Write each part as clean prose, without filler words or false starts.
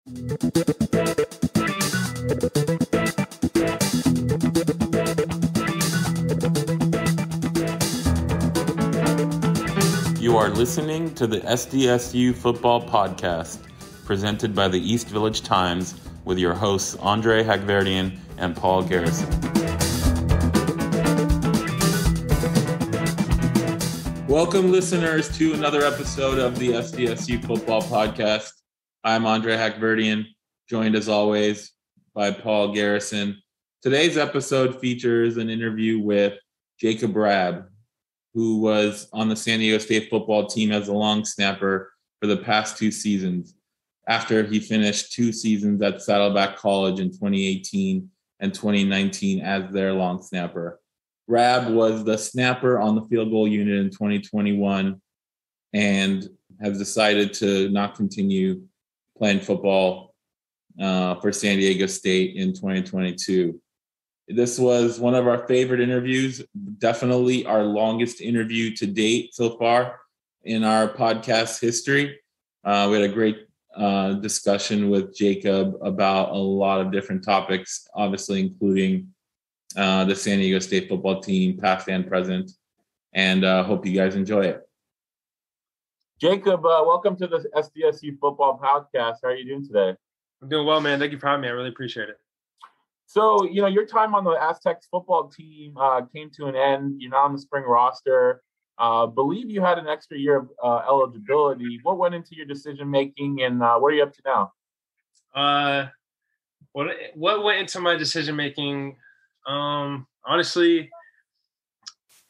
You are listening to the SDSU Football Podcast, presented by the East Village Times, with your hosts Andre Hagverdian and Paul Garrison. Welcome, listeners, to another episode of the SDSU Football Podcast. I'm Andre Hagverdian, joined as always by Paul Garrison. Today's episode features an interview with Jacob Rabb, who was on the San Diego State football team as a long snapper for the past 2 seasons, after he finished 2 seasons at Saddleback College in 2018 and 2019 as their long snapper. Rabb was the snapper on the field goal unit in 2021 and has decided to not continue playing football for San Diego State in 2022. This was one of our favorite interviews, definitely our longest interview to date so far in our podcast history. We had a great discussion with Jacob about a lot of different topics, obviously including the San Diego State football team, past and present, and hope you guys enjoy it. Jacob, welcome to the SDSU Football Podcast. How are you doing today? I'm doing well, man. Thank you for having me. I really appreciate it. So, your time on the Aztec football team came to an end. You're not on the spring roster. Believe you had an extra year of eligibility. What went into your decision-making, and what are you up to now? What went into my decision-making? Honestly,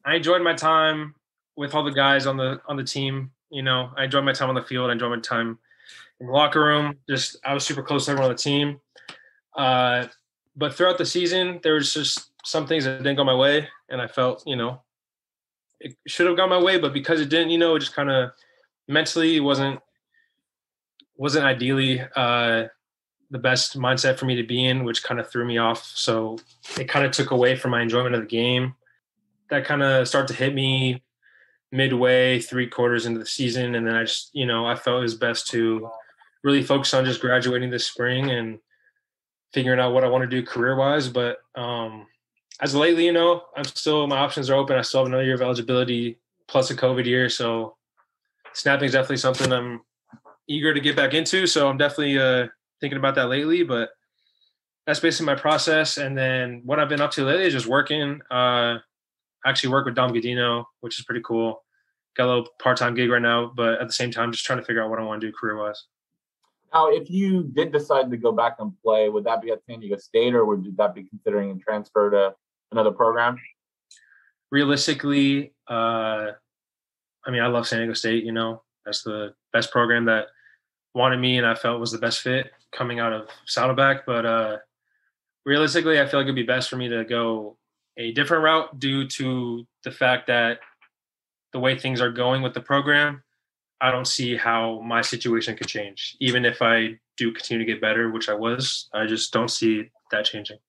I enjoyed my time with all the guys on the team. I enjoyed my time on the field. I enjoyed my time in the locker room. I was super close to everyone on the team. But throughout the season, there was just some things that didn't go my way, and I felt, it should have gone my way, but because it didn't, it just kind of mentally wasn't ideally the best mindset for me to be in, which kind of threw me off. So it kind of took away from my enjoyment of the game. That kind of started to hit me midway, 3/4 into the season, and then I just, I felt it was best to really focus on just graduating this spring and figuring out what I want to do career-wise. But as of lately, my options are open. I still have another year of eligibility plus a COVID year. So snapping is definitely something I'm eager to get back into. So I'm definitely thinking about that lately, but that's basically my process. And then what I've been up to lately is just working. I actually work with Dom Gadino, which is pretty cool. Got a little part-time gig right now, but at the same time, just trying to figure out what I want to do career-wise. Now, if you did decide to go back and play, would that be at San Diego State, or would that be considering a transfer to another program? Realistically, I love San Diego State. That's the best program that wanted me, and I felt was the best fit coming out of Saddleback. But realistically, I feel like it'd be best for me to go a different route due to the fact that the way things are going with the program, I don't see how my situation could change. Even if I do continue to get better, which I just don't see that changing.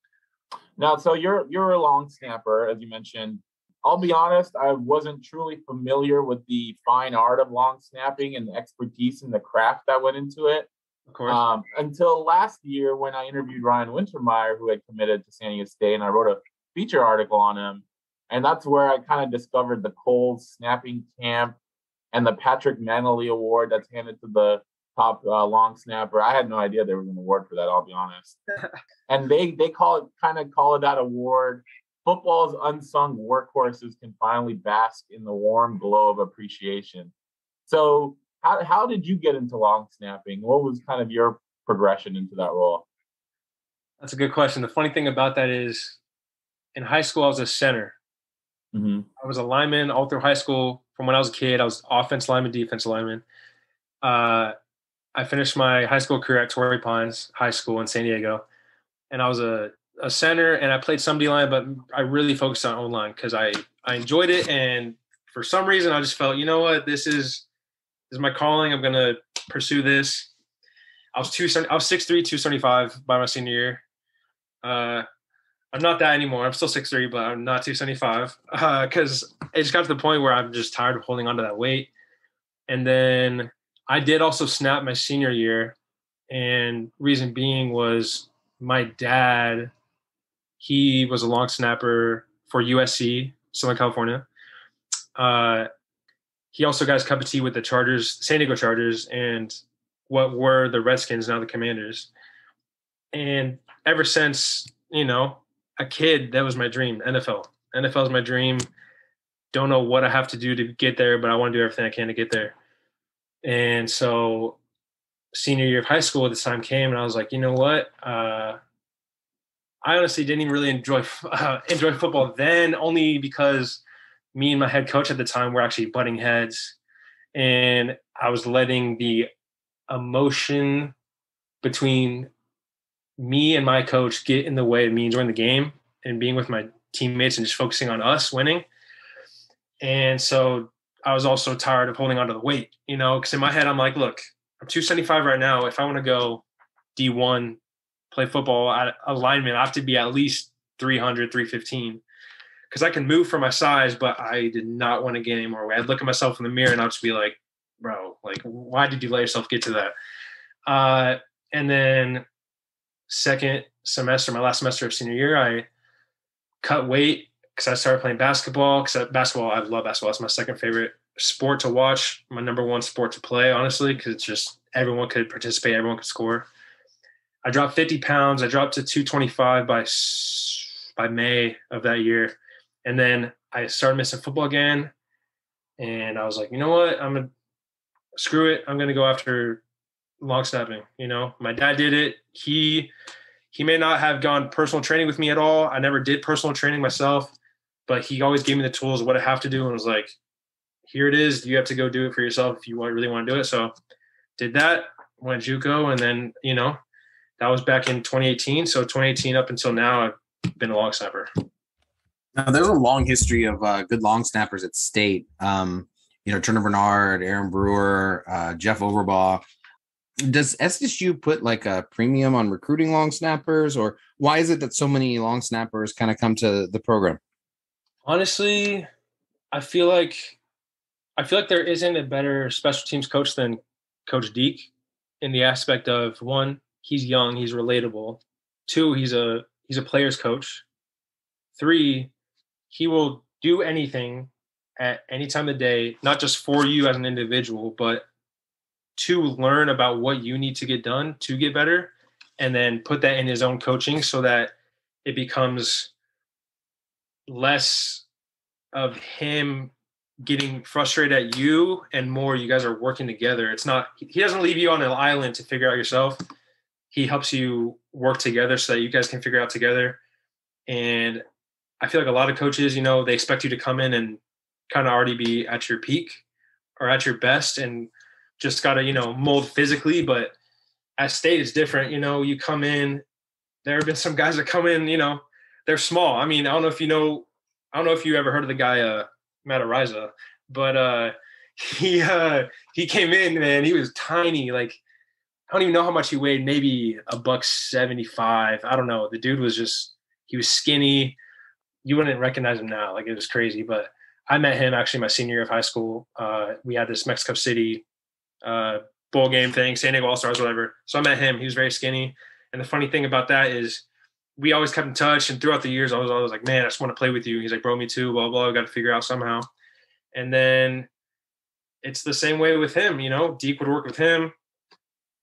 Now, so you're a long snapper, as you mentioned. I'll be honest, I wasn't truly familiar with the fine art of long snapping and the expertise and the craft that went into it. Of course. Until last year when I interviewed Ryan Wintermeyer, who had committed to San Diego State, and I wrote a feature article on him. And that's where I kind of discovered the Coles snapping camp and the Patrick Manley Award that's handed to the top long snapper. I had no idea there was an award for that, I'll be honest. And they call it that award. Football's unsung workhorses can finally bask in the warm glow of appreciation. So how did you get into long snapping? What was kind of your progression into that role? That's a good question. The funny thing about that is in high school, I was a center. Mm-hmm. I was a lineman all through high school. From when I was a kid, I was offense lineman, defense lineman. I finished my high school career at Torrey Pines High School in San Diego, and I was a center, and I played some D-line, but I really focused on O-line because I enjoyed it, and for some reason, I just felt, you know what, this is my calling. I'm going to pursue this. I was 6'3", 275 by my senior year. I'm not that anymore. I'm still 6'3", but I'm not 275 because it just got to the point where I'm just tired of holding on to that weight. And then I did also snap my senior year, And reason being was my dad, he was a long snapper for USC, Southern California. He also got his cup of tea with the Chargers, San Diego Chargers, and what were the Redskins, now the Commanders. And ever since, a kid, that was my dream, NFL. NFL is my dream. Don't know what I have to do to get there, but I want to do everything I can to get there. And so senior year of high school at this time came, and I was like, you know what? I honestly didn't even really enjoy football then, only because me and my head coach at the time were actually butting heads, and I was letting the emotion between me and my coach get in the way of me enjoying the game and being with my teammates and just focusing on us winning. And so I was also tired of holding on to the weight, because in my head, I'm like, look, I'm 275 right now. If I want to go D1, play football at alignment, I have to be at least 300, 315. Because I can move for my size, but I did not want to gain any more weight. I'd look at myself in the mirror and I'd just be like, bro, like, why did you let yourself get to that? And then second semester, my last semester of senior year, I cut weight because I started playing basketball. Because basketball, I love basketball. It's my second favorite sport to watch, my number one sport to play, honestly, because it's just everyone could participate, everyone could score. I dropped 50 pounds. I dropped to 225 by May of that year. And then I started missing football again. And I was like, you know what? Screw it. I'm going to go after long snapping. My dad did it. He may not have gone personal training with me at all. I never did personal training myself, but he always gave me the tools of what I have to do. And was like, here it is. You have to go do it for yourself if you really want to do it. So did that, went JUCO. And then, that was back in 2018. So 2018 up until now, I've been a long snapper. Now, there's a long history of good long snappers at State. Turner Bernard, Aaron Brewer, Jeff Overbaugh. Does SDSU put like a premium on recruiting long snappers, or why is it that so many long snappers kind of come to the program? Honestly, I feel like there isn't a better special teams coach than Coach Deke, in the aspect of, one, he's young, he's relatable. Two, he's a player's coach. Three, he will do anything at any time of the day, not just for you as an individual, but to learn about what you need to get done to get better, and then put that in his own coaching so that it becomes less of him getting frustrated at you and more you guys are working together. It's not, he doesn't leave you on an island to figure out yourself. He helps you work together so that you guys can figure out together. And I feel like a lot of coaches, they expect you to come in and kind of already be at your peak or at your best and just got to, mold physically. But at State, it's different. You come in, there have been some guys that come in, they're small. I mean, I don't know if you ever heard of the guy, Matt Ariza, but he came in, man, he was tiny. Like, I don't even know how much he weighed, maybe $175. I don't know. The dude was he was skinny. You wouldn't recognize him now. Like, it was crazy. But I met him actually my senior year of high school. We had this Mexico City bowl game thing, San Diego All-Stars, whatever. So I met him. He was very skinny. And the funny thing about that is we always kept in touch. And throughout the years, I was always like, man, I just want to play with you. He's like, bro, me too, blah, blah. We got to figure out somehow. And then it's the same way with him. Deke would work with him.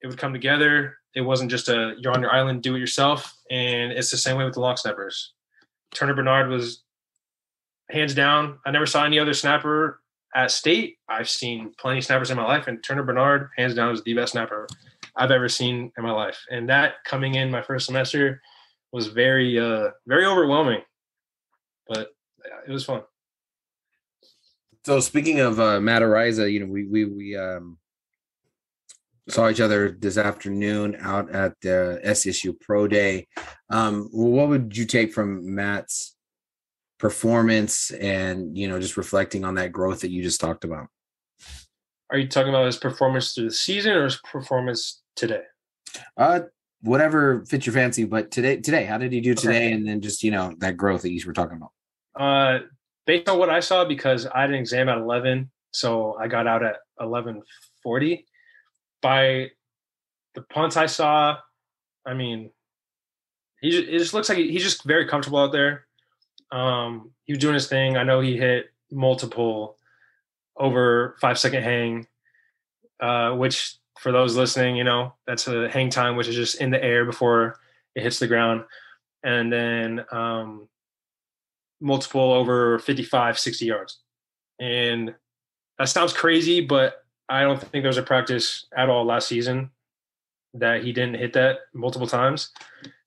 It would come together. It wasn't just you're on your island, do it yourself. And it's the same way with the long snappers. Turner Bernard was hands down. I never saw any other snapper at State. I've seen plenty of snappers in my life, and Turner Bernard, hands down, is the best snapper I've ever seen in my life. And that coming in my first semester was very, very overwhelming, but it was fun. So speaking of Matt Ariza, we saw each other this afternoon out at the SDSU Pro Day. What would you take from Matt's performance and, just reflecting on that growth that you just talked about? Are you talking about his performance through the season or his performance today? Whatever fits your fancy, but today, how did he do today? Okay. And then just, that growth that you were talking about. Based on what I saw, because I had an exam at 11, so I got out at 11:40. By the punts I saw, I mean, it just looks like he's just very comfortable out there. He was doing his thing. I know he hit multiple over 5-second hang, which for those listening, that's a hang time, which is just in the air before it hits the ground. And then multiple over 55, 60 yards. And that sounds crazy, but I don't think there was a practice at all last season that he didn't hit that multiple times.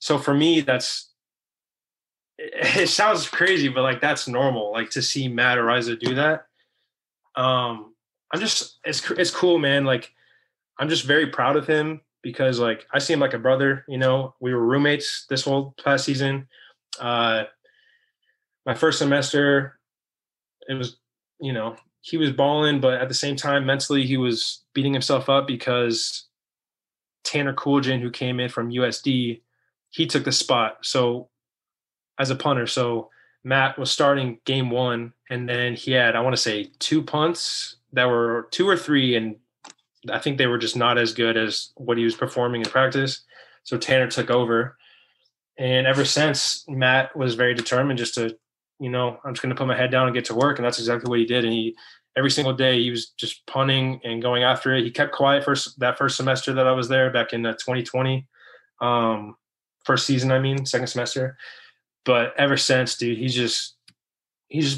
So for me, it sounds crazy, but like that's normal. Like to see Matt Ariza do that. It's cool, man. Like I'm just very proud of him because like I see him like a brother. We were roommates this whole past season. My first semester, it was, he was balling, but at the same time, mentally, he was beating himself up because Tanner Coolidge, who came in from USD, he took the spot. So as a punter, so Matt was starting game 1, and then he had, I want to say, 2 punts that were 2 or 3, and I think they were just not as good as what he was performing in practice. So Tanner took over. And ever since, Matt was very determined just to, I'm just going to put my head down and get to work. And that's exactly what he did. And every single day, he was just punting and going after it. He kept quiet that first semester that I was there back in 2020. First season, second semester. But ever since, dude, he's just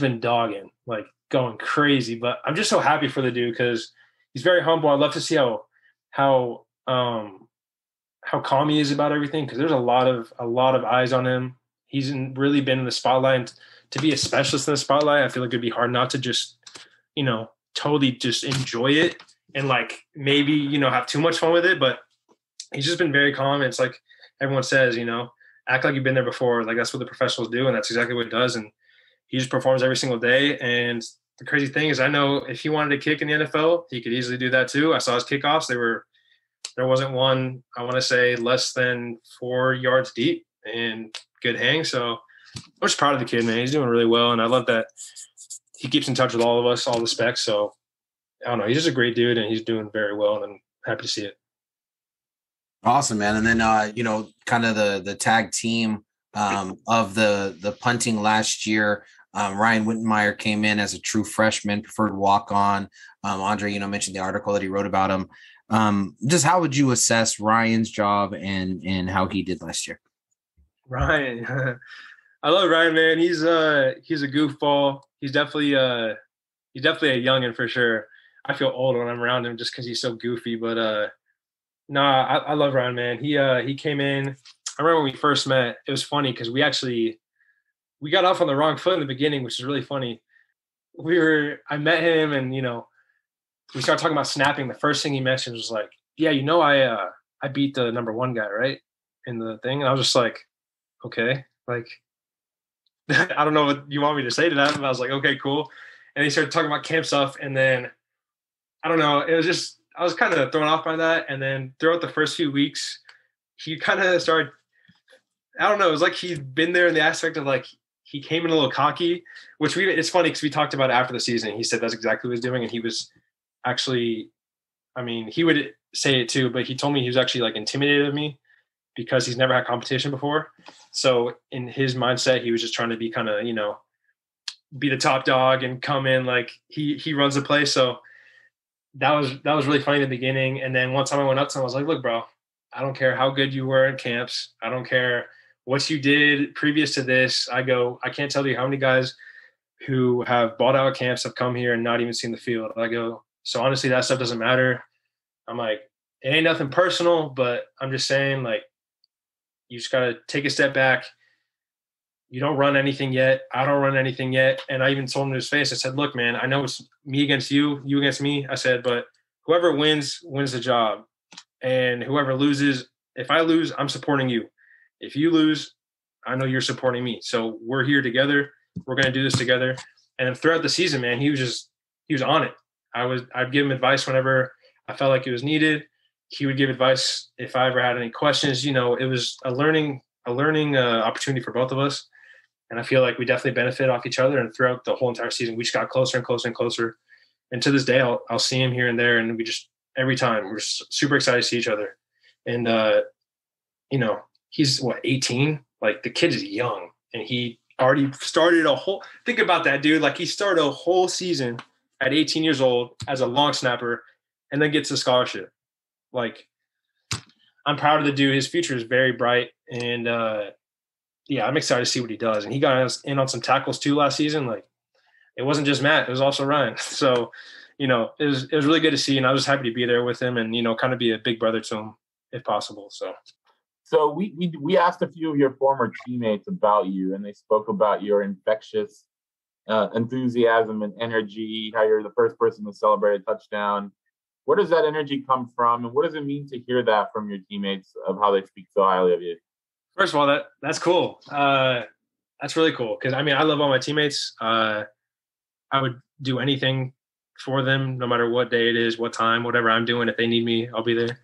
been dogging, like going crazy. But I'm just so happy for the dude because he's very humble. I love to see how calm he is about everything because there's a lot of eyes on him. He's really been in the spotlight. And to be a specialist in the spotlight, I feel like it'd be hard not to just, totally just enjoy it and like maybe, have too much fun with it. But he's just been very calm. It's like everyone says, act like you've been there before. Like that's what the professionals do. And that's exactly what it does. And he just performs every single day. And the crazy thing is I know if he wanted to kick in the NFL, he could easily do that too. I saw his kickoffs. There wasn't one, I want to say, less than 4 yards deep and good hang. So I'm just proud of the kid, man. He's doing really well. And I love that he keeps in touch with all of us, all the specs. So I don't know. He's just a great dude and he's doing very well. And I'm happy to see it. Awesome, man. And then, kind of the tag team of the punting last year, Ryan Winton came in as a true freshman, preferred walk-on. Andre, mentioned the article that he wrote about him. Just how would you assess Ryan's job and how he did last year? Ryan, I love Ryan, man. He's a goofball. He's definitely a youngin' for sure. I feel old when I'm around him just because he's so goofy. But I love Ryan, man. He came in. I remember when we first met. It was funny because we got off on the wrong foot in the beginning, which is really funny. I met him and we started talking about snapping. The first thing he mentioned was like, yeah, I beat the number 1 guy, right? In the thing. And I was just like, okay, like, I don't know what you want me to say to that. But I was like, okay, cool. And he started talking about camp stuff. And then, I don't know, it was just, I was kind of thrown off by that. And then throughout the first few weeks, he kind of started, I don't know, it was like he'd been there in the aspect of like, he came in a little cocky, which it's funny because we talked about it after the season. He said that's exactly what he was doing. And he was actually, he would say it too, but he told me he was actually like intimidated of me because he's never had competition before. So in his mindset, he was just trying to be kind of, be the top dog and come in like he runs the place. So that was really funny in the beginning. And then one time I went up to him, I was like, look, bro, I don't care how good you were in camps. I don't care what you did previous to this. I can't tell you how many guys who have bought out camps have come here and not even seen the field. I go, so honestly, that stuff doesn't matter. I'm like, it ain't nothing personal, but I'm just saying, like, you just got to take a step back. You don't run anything yet. I don't run anything yet. And I even told him to his face, I said, look, man, I know it's me against you, you against me. I said, but whoever wins the job. And whoever loses, if I lose, I'm supporting you. If you lose, I know you're supporting me. So we're here together. We're going to do this together. And throughout the season, man, he was on it. I'd give him advice whenever I felt like it was needed. He would give advice if I ever had any questions. It was a learning opportunity for both of us. And I feel like we definitely benefit off each other. And throughout the whole entire season, we just got closer and closer and closer. And to this day, I'll see him here and there. And we just, every time, we're super excited to see each other. And, he's 18? Like, the kid is young, and he already started think about that, dude. Like, he started a whole season at 18 years old as a long snapper and then gets a scholarship. Like, I'm proud of the dude. His future is very bright. And, I'm excited to see what he does. And he got us in on some tackles too last season. Like, it wasn't just Matt, it was also Ryan. So, it was really good to see. And I was happy to be there with him and, kind of be a big brother to him if possible. So we asked a few of your former teammates about you, and they spoke about your infectious enthusiasm and energy, how you're the first person to celebrate a touchdown. Where does that energy come from, and what does it mean to hear that from your teammates of how they speak so highly of you? First of all, that's cool. That's really cool because, I love all my teammates. I would do anything for them, no matter what day it is, what time, whatever I'm doing. If they need me, I'll be there.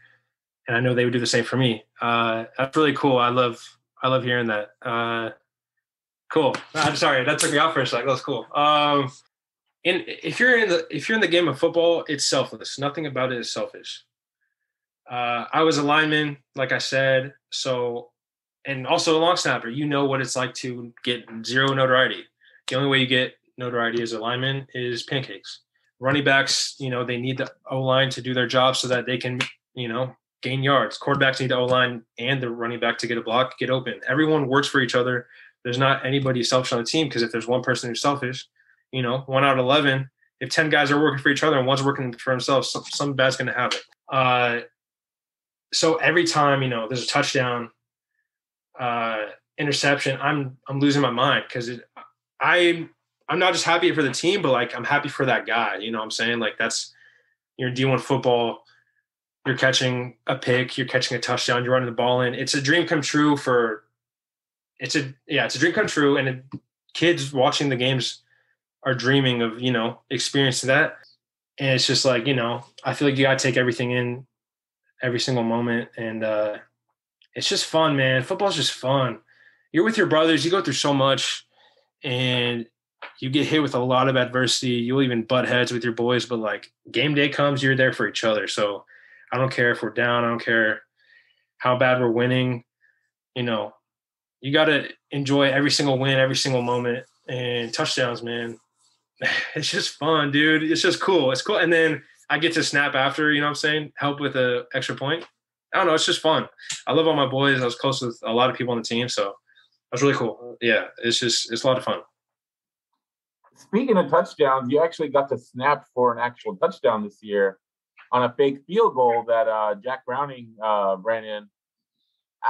And I know they would do the same for me. That's really cool. I love hearing that. Cool. I'm sorry, that took me off for a second. That's cool. And if you're in the game of football, it's selfless. Nothing about it is selfish. I was a lineman, like I said, and also a long snapper. You know what it's like to get zero notoriety. The only way you get notoriety as a lineman is pancakes. Running backs, they need the O-line to do their job so that they can, gain yards. Quarterbacks need the O-line and the running back to get a block, get open. Everyone works for each other. There's not anybody selfish on the team, because if there's one person who's selfish, 1 out of 11, if 10 guys are working for each other and one's working for himself, some bad's going to happen. So every time, there's a touchdown, interception, I'm losing my mind, because I'm not just happy for the team, but like I'm happy for that guy. You know what I'm saying? Like, that's, you're in D1 football, you're catching a pick, you're catching a touchdown, you're running the ball in. It's a dream come true it's a dream come true. And kids watching the games are dreaming of, experiencing that. And it's just like, I feel like you got to take everything in every single moment. And it's just fun, man. Football's just fun. You're with your brothers, you go through so much, and you get hit with a lot of adversity. You'll even butt heads with your boys, but like game day comes, you're there for each other. So I don't care if we're down. I don't care how bad we're winning. You got to enjoy every single win, every single moment. And touchdowns, man, it's just fun, dude. It's just cool. It's cool. And then I get to snap after, you know what I'm saying? Help with an extra point. I don't know. It's just fun. I love all my boys. I was close with a lot of people on the team. So that's really cool. Yeah, it's a lot of fun. Speaking of touchdowns, you actually got to snap for an actual touchdown this year on a fake field goal that Jack Browning ran in.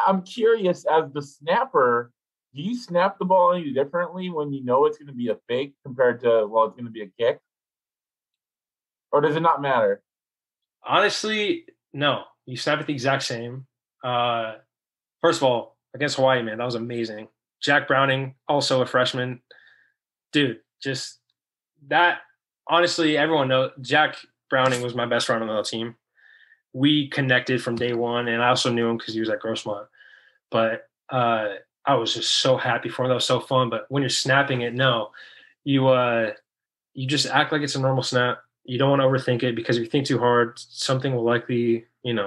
I'm curious, as the snapper, do you snap the ball any differently when you know it's going to be a fake compared to, it's going to be a kick? Or does it not matter? Honestly, no. You snap it the exact same. First of all, against Hawaii, man, that was amazing. Jack Browning, also a freshman. Dude, just that, honestly, everyone knows Jack Browning was my best friend on the team. We connected from day one, and I also knew him because he was at Grossmont. But I was just so happy for him. That was so fun. But when you're snapping it, no, you just act like it's a normal snap. You don't want to overthink it, because if you think too hard, something will likely, if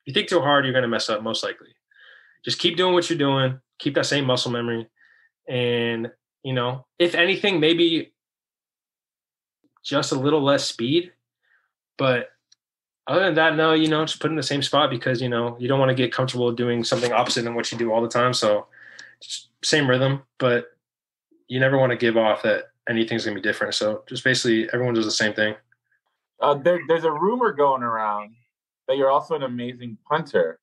you think too hard, you're going to mess up most likely. Just keep doing what you're doing. Keep that same muscle memory. And, if anything, maybe just a little less speed. But other than that, no, just put in the same spot, because, you don't want to get comfortable doing something opposite than what you do all the time. So just same rhythm, but you never want to give off that anything's going to be different. So just basically everyone does the same thing. There's a rumor going around that you're also an amazing punter.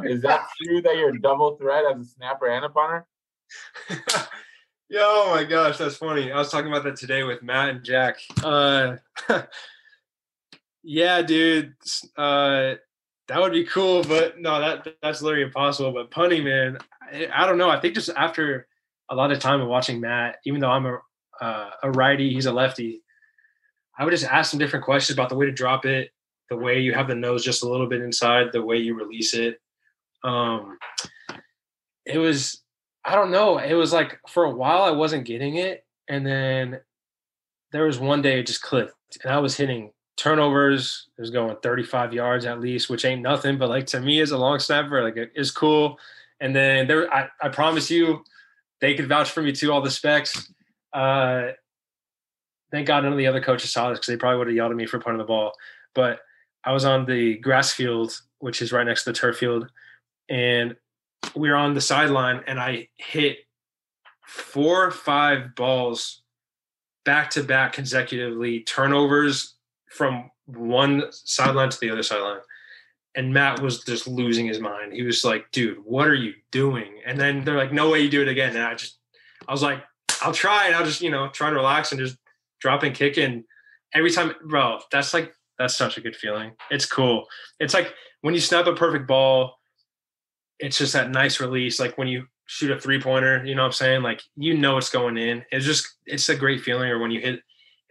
Is that true that you're a double threat as a snapper and a punter? Oh my gosh, that's funny. I was talking about that today with Matt and Jack. Yeah, dude, that would be cool, but no, that's literally impossible. But punting, man, I don't know. I think just after a lot of time of watching Matt, even though I'm a righty, he's a lefty, I would just ask him different questions about the way to drop it, the way you have the nose just a little bit inside, the way you release it. It was, I don't know. It was like for a while I wasn't getting it, and then there was one day it just clicked, and I was hitting turnovers is going 35 yards at least, which ain't nothing, but like to me as a long snapper, like it is cool. And then I promise you, they could vouch for me too, all the specs. Thank God none of the other coaches saw this because they probably would have yelled at me for punting the ball. But I was on the grass field, which is right next to the turf field, and we were on the sideline, and I hit 4 or 5 balls back-to-back consecutively, turnovers from one sideline to the other sideline. And Matt was just losing his mind. He was like, dude, what are you doing? And then they're like, no way you do it again. And I was like, I'll try. And I'll just, try to relax and just drop and kick. And every time, bro, that's such a good feeling. It's cool. It's like when you snap a perfect ball, it's just that nice release. Like when you shoot a 3-pointer, you know what I'm saying? Like, it's going in. It's a great feeling. Or when you hit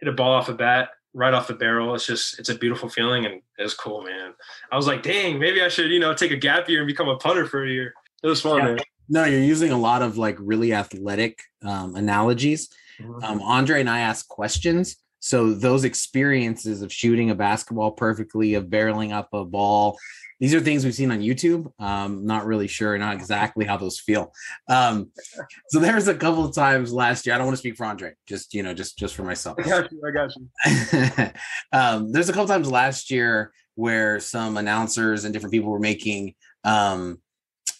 a ball off a bat, right off the barrel, it's a beautiful feeling, and it's cool, man. I was like, dang, maybe I should, take a gap year and become a punter for a year. It was fun, man. No, you're using a lot of like really athletic analogies. Mm-hmm. Andre and I asked questions. So those experiences of shooting a basketball perfectly, of barreling up a ball, these are things we've seen on YouTube. Not really sure, not exactly how those feel. So there's a couple of times last year. I don't want to speak for Andre, just for myself. I got you. There's a couple times last year where some announcers and different people were making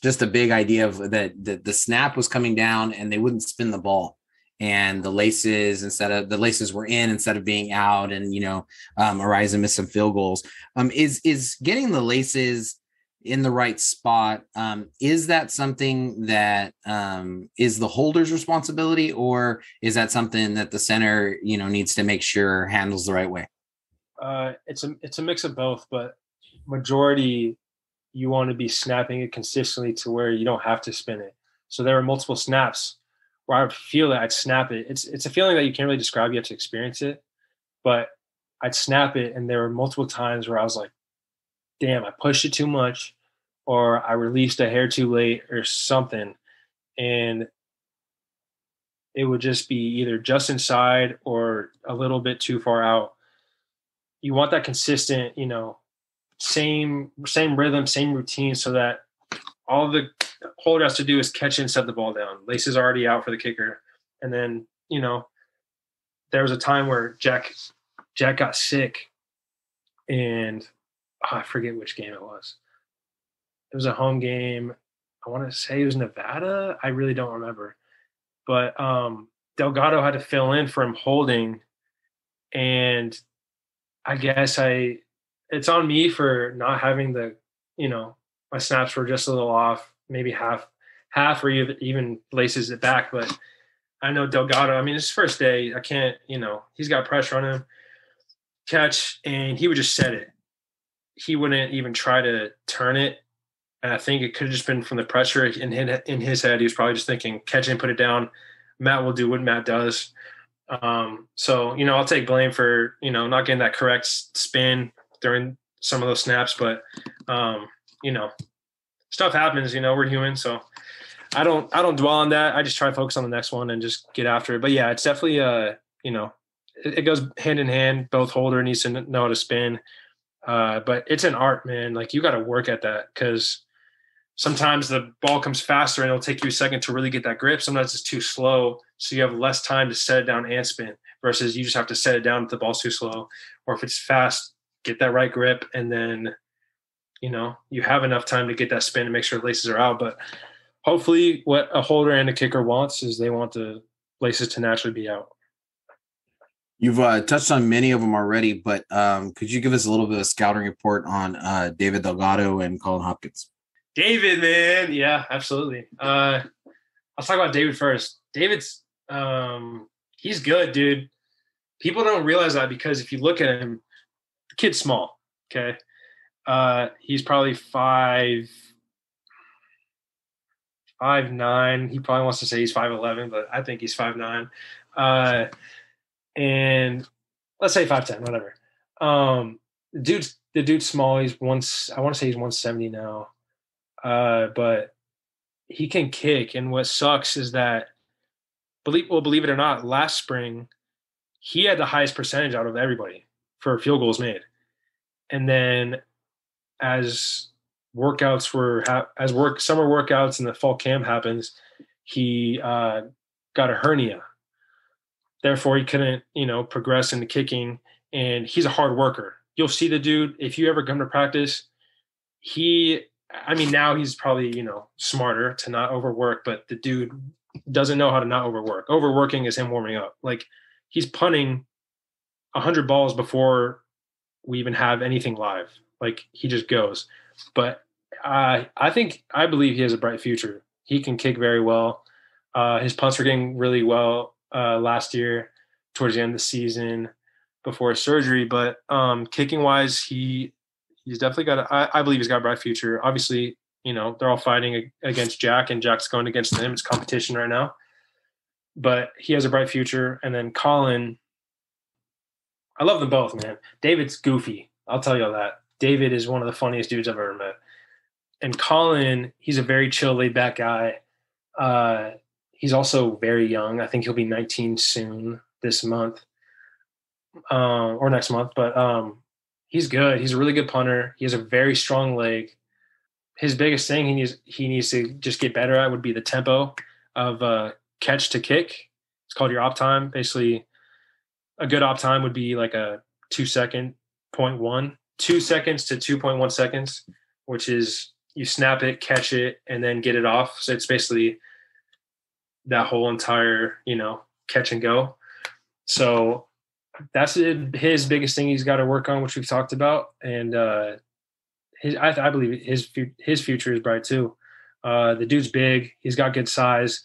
just a big idea of that the snap was coming down and they wouldn't spin the ball. And the laces were in instead of being out, and Ariza missed some field goals. Is getting the laces in the right spot? Is that something that is the holder's responsibility, or is that something that the center needs to make sure handles the right way? It's a mix of both, but majority you want to be snapping it consistently to where you don't have to spin it. So there are multiple snaps where I would feel that I'd snap it. It's a feeling that you can't really describe. You have to experience it. But I'd snap it, and there were multiple times where I was like, damn, I pushed it too much, or I released a hair too late or something. And it would just be either just inside or a little bit too far out. You want that consistent, same rhythm, same routine, so that all the holder has to do is catch and set the ball down. Laces are already out for the kicker. And then, there was a time where Jack got sick, and I forget which game it was. It was a home game. I want to say it was Nevada. I really don't remember. But Delgado had to fill in for him holding, and I guess it's on me for not having my snaps were just a little off, maybe half or even laces it back. But I know Delgado, it's his first day. I can't, he's got pressure on him, catch, and he would just set it. He wouldn't even try to turn it. And I think it could have just been from the pressure in his head. He was probably just thinking, catch it and put it down. Matt will do what Matt does. So, I'll take blame for, not getting that correct spin during some of those snaps. But, stuff happens, we're human. So I don't dwell on that. I just try to focus on the next one and just get after it. But yeah, it's definitely, it goes hand in hand. Both holder needs to know how to spin. But it's an art, man. Like, you got to work at that, because sometimes the ball comes faster and it'll take you a second to really get that grip. Sometimes it's too slow, so you have less time to set it down and spin, versus you just have to set it down if the ball's too slow. Or if it's fast, get that right grip, and then, you have enough time to get that spin and make sure the laces are out. But hopefully what a holder and a kicker wants is they want the laces to naturally be out. You've touched on many of them already, but could you give us a little bit of a scouting report on David Delgado and Colin Hopkins? David, man. Yeah, absolutely. I'll talk about David first. David's he's good, dude. People don't realize that, because if you look at him, the kid's small, okay? He's probably 5'9". He probably wants to say he's 5'11", but I think he's 5'9". And let's say 5'10", whatever. The dude's small. I want to say he's 170 now. But he can kick. And what sucks is that, believe it or not, last spring he had the highest percentage out of everybody for field goals made. And then as summer workouts and the fall camp happens, he got a hernia. Therefore, he couldn't, progress into kicking. And he's a hard worker. You'll see the dude, if you ever come to practice, now he's probably, smarter to not overwork, but the dude doesn't know how to not overwork. Overworking is him warming up. Like, he's punting 100 balls before we even have anything live. Like, he just goes. But I believe he has a bright future. He can kick very well. His punts were getting really well last year towards the end of the season before his surgery. But kicking wise, he's definitely I believe he's got a bright future. Obviously, they're all fighting against Jack, and Jack's going against him. It's competition right now. But he has a bright future. And then Colin, I love them both, man. David's goofy. I'll tell you all that. David is one of the funniest dudes I've ever met. And Colin, he's a very chill, laid-back guy. He's also very young. I think he'll be 19 soon this month or next month. But he's good. He's a really good punter. He has a very strong leg. His biggest thing he needs to just get better at would be the tempo of catch to kick. It's called your op time. Basically, a good op time would be like a 2 seconds to 2.1 seconds, which is you snap it, catch it, and then get it off. So it's basically that whole entire, catch and go. So that's his biggest thing he's got to work on, which we've talked about. And I believe his future is bright too. The dude's big. He's got good size.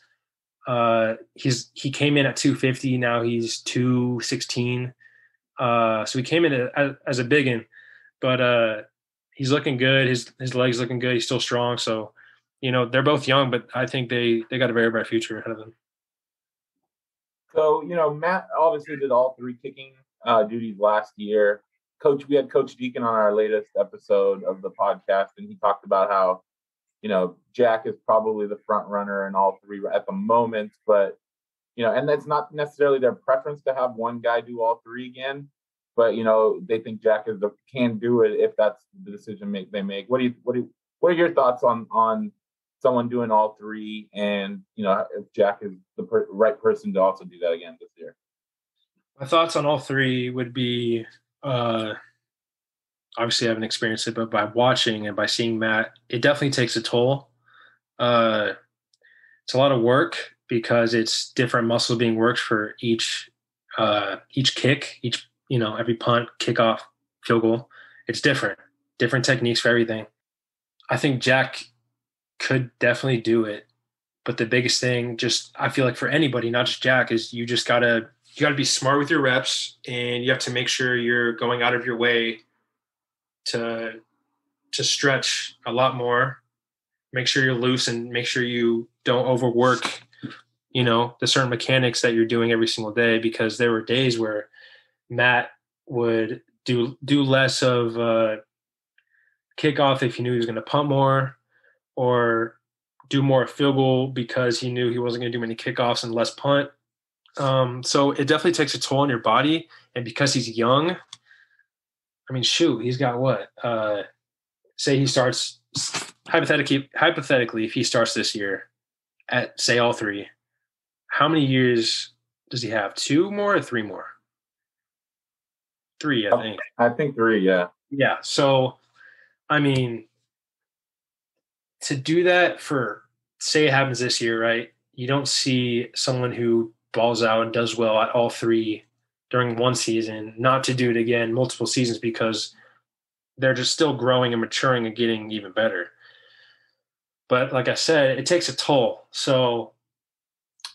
He came in at 250. Now he's 216. So he came in as a biggin, but he's looking good. His legs looking good. He's still strong. So, they're both young, but I think they got a very bright future ahead of them. So, Matt obviously did all three kicking duties last year. We had Coach Deacon on our latest episode of the podcast, and he talked about how, Jack is probably the front runner in all three at the moment, but, and that's not necessarily their preference to have one guy do all three again, but, they think Jack can do it if that's the decision they make. What are your thoughts on someone doing all three, and, if Jack is the right person to also do that again this year? My thoughts on all three would be, obviously I haven't experienced it, but by watching and by seeing Matt, it definitely takes a toll. It's a lot of work because it's different muscles being worked for each kick, every punt, kickoff, field goal. It's different techniques for everything. I think Jack could definitely do it, but the biggest thing, I feel like for anybody, not just Jack, is you got to be smart with your reps, and you have to make sure you're going out of your way to stretch a lot more. Make sure you're loose and make sure you don't overwork, the certain mechanics that you're doing every single day, because there were days where Matt would do less of kickoff if he knew he was going to punt more, or do more field goal because he knew he wasn't going to do many kickoffs and less punt. So it definitely takes a toll on your body. And because he's young, he's got what? Say he starts, hypothetically, if he starts this year at, say, all three, how many years does he have? 2 more or 3 more? 3, I think. I think 3, yeah. Yeah. So, to do that for, say it happens this year, right? You don't see someone who balls out and does well at all three during one season, not to do it again multiple seasons, because they're just still growing and maturing and getting even better. But like I said, it takes a toll. So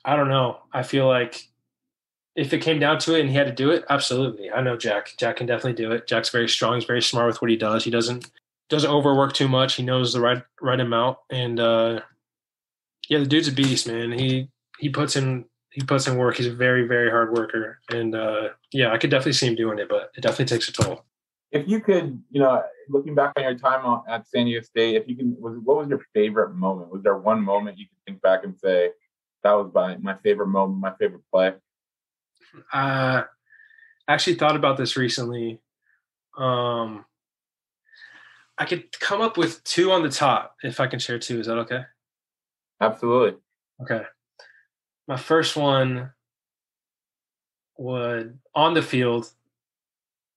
I don't know. I feel like if it came down to it and he had to do it, absolutely. I know Jack. Jack can definitely do it. Jack's very strong. He's very smart with what he does. He doesn't overwork too much. He knows the right amount. And the dude's a beast, man. He puts in work. He's a very, very hard worker. And I could definitely see him doing it, but it definitely takes a toll. If you could, looking back on your time at San Diego State, what was your favorite moment? Was there one moment you could think back and say, that was my favorite moment, my favorite play? I actually thought about this recently. I could come up with two on the top if I can share two. Is that okay? Absolutely. Okay. My first one would, on the field,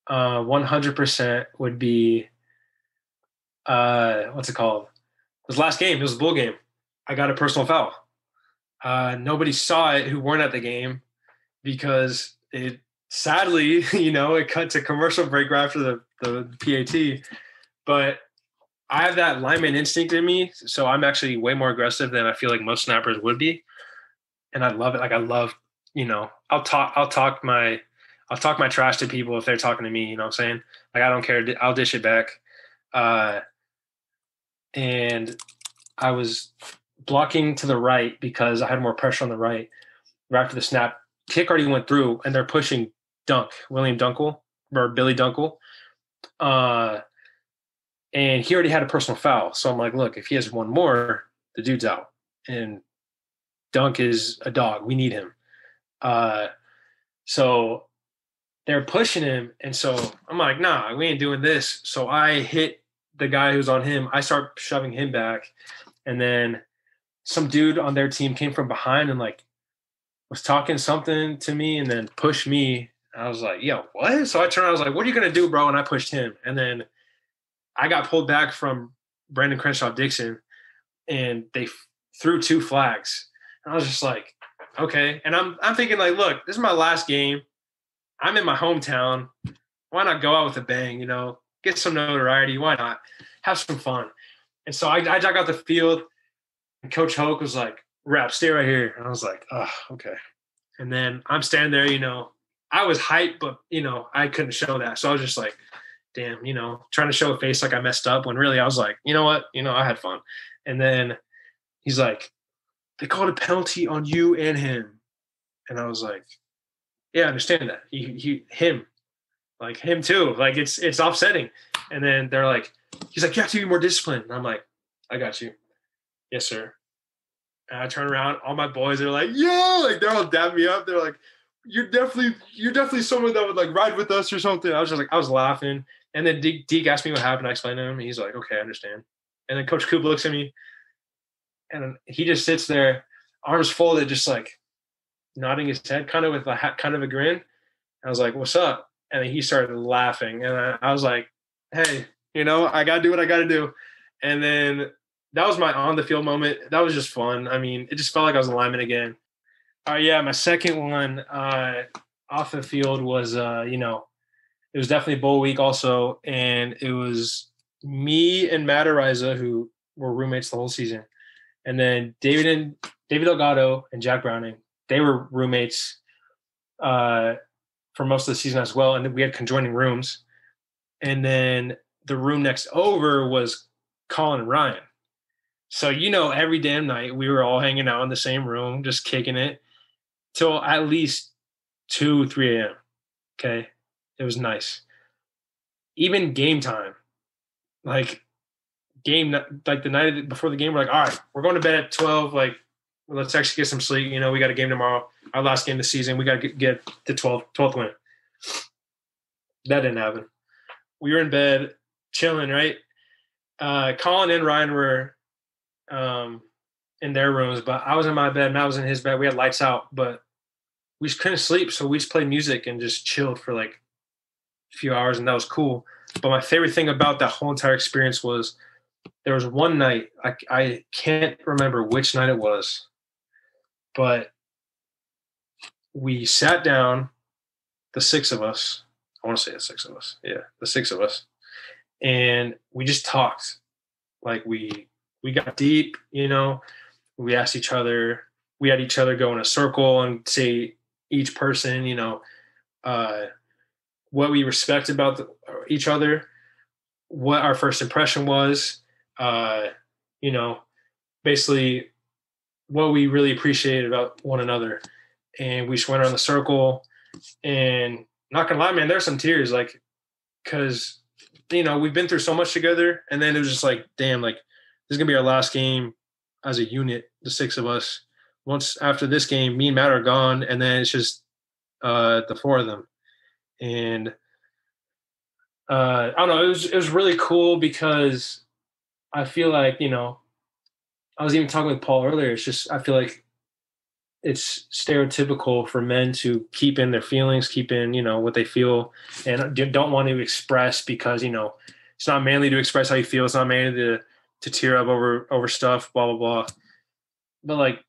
100% would be, what's it called? It was last game. It was a bowl game. I got a personal foul. Nobody saw it who weren't at the game because it, sadly, it cut to commercial break right after the PAT. But I have that lineman instinct in me, so I'm actually way more aggressive than I feel like most snappers would be. And I love it. Like I love, I'll talk my trash to people if they're talking to me, you know what I'm saying? Like I don't care. I'll dish it back. And I was blocking to the right because I had more pressure on the right after the snap. Kick already went through and they're pushing William Dunkel or Billy Dunkel. And he already had a personal foul. So I'm like, look, if he has one more, the dude's out. And Dunk is a dog. We need him. So they're pushing him. And so I'm like, nah, we ain't doing this. So I hit the guy who's on him. I start shoving him back. And then some dude on their team came from behind and like was talking something to me and then pushed me. I was like, yo, what? So I turned, I was like, what are you going to do, bro? And I pushed him. And then I got pulled back from Brandon Crenshaw-Dixon and they threw two flags. And I was just like, okay. And I'm thinking like, look, this is my last game. I'm in my hometown. Why not go out with a bang, get some notoriety. Why not have some fun? And so I dug out the field and Coach Hoke was like, Rabb, stay right here. And I was like, oh, okay. And then I'm standing there, I was hyped, but, I couldn't show that. So I was just like, damn, trying to show a face like I messed up when really I was like, you know what? I had fun. And then he's like, they called a penalty on you and him. And I was like, yeah, I understand that. Him too. Like it's offsetting. And then they're like, he's like, you have to be more disciplined. And I'm like, I got you. Yes, sir. And I turn around, all my boys are like, yo, like they're all dapping me up. They're like, you're definitely someone that would like ride with us or something. I was just like, I was laughing. And then Deke asked me what happened. I explained to him. And he's like, okay, I understand. And then Coach Coop looks at me and he just sits there, arms folded, just like nodding his head, kind of with kind of a grin. I was like, what's up? And then he started laughing. And I was like, hey, I got to do what I got to do. And then that was my on the field moment. That was just fun. I mean, it just felt like I was a lineman again. Yeah, my second one off the field was, it was definitely bowl week also. And it was me and Matt Ariza, who were roommates the whole season. And then David Delgado and Jack Browning, they were roommates for most of the season as well. And then we had conjoining rooms. And then the room next over was Colin and Ryan. So, every damn night we were all hanging out in the same room, just kicking it till at least 2, 3 a.m. Okay. It was nice. Even game time, like the night before the game, we're like, all right, we're going to bed at 12. Like, let's actually get some sleep. We got a game tomorrow. Our last game of the season. We got to get the 12th win. That didn't happen. We were in bed chilling, right? Colin and Ryan were in their rooms, but I was in my bed, Matt was in his bed. We had lights out, but we just couldn't sleep. So we just played music and just chilled for like a few hours, and that was cool. But my favorite thing about that whole entire experience was there was one night, I can't remember which night it was, but we sat down, the six of us. I want to say the six of us. Yeah, the six of us. And we just talked. Like we got deep, we asked each other, we had each other go in a circle and say each person, what we respect about each other, what our first impression was, basically what we really appreciated about one another. And we just went around the circle, and not gonna lie, man, there's some tears, like, cause we've been through so much together, and then it was just like, damn, like this is gonna be our last game as a unit, the six of us. Once after this game, me and Matt are gone, and then it's just the four of them. And I don't know. It was really cool because I feel like, I was even talking with Paul earlier. It's just, I feel like it's stereotypical for men to keep in their feelings, keep in, what they feel, and don't want to express because, it's not manly to express how you feel. It's not manly to tear up over stuff, blah, blah, blah. But like,